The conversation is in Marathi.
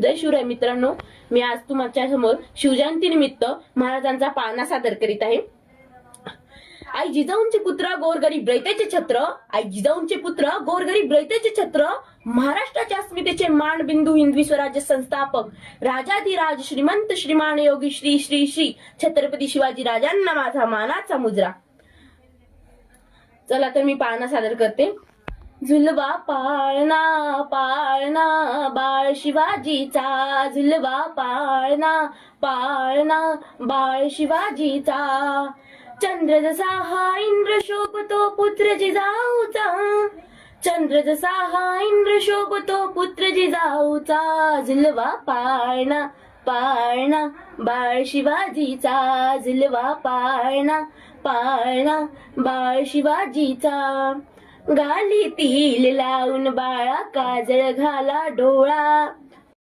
जय शिवराय मित्रांनो, मी आज तुमच्या समोर शिवजयंती निमित्त महाराजांचा पाळणा सादर करीत आहे। आई जिजाऊंचे पुत्र गोरगरीब रयतेचे छत्र, आई जिजाऊंचे पुत्र गोरगरीब रयतेचे छत्र, महाराष्ट्राच्या अस्मितेचे मानबिंदू, हिंदवी स्वराज्य संस्थापक, राजाधिराज श्रीमंत श्रीमान योगी श्री श्री श्री छत्रपती शिवाजी राजांना माझा मानाचा मुजरा। चला तर मी पाळणा सादर करते। झुलवा पाळणा पाळणा बाळ शिवाजीचा, झुलवा पाळणा पाळणा बाळ शिवाजीचा, चंद्र जसा हा इंद्र शोभतो पुत्र जिजाऊचा, चंद्र जसा हा इंद्र शोभतो पुत्र जिजाऊचा, झुलवा पाळणा पाळणा बाळ शिवाजीचा, झुलवा पाळणा पाळणा बाळ शिवाजीचा, गाली तिल लावून बाळा काजळ घाला डोळा,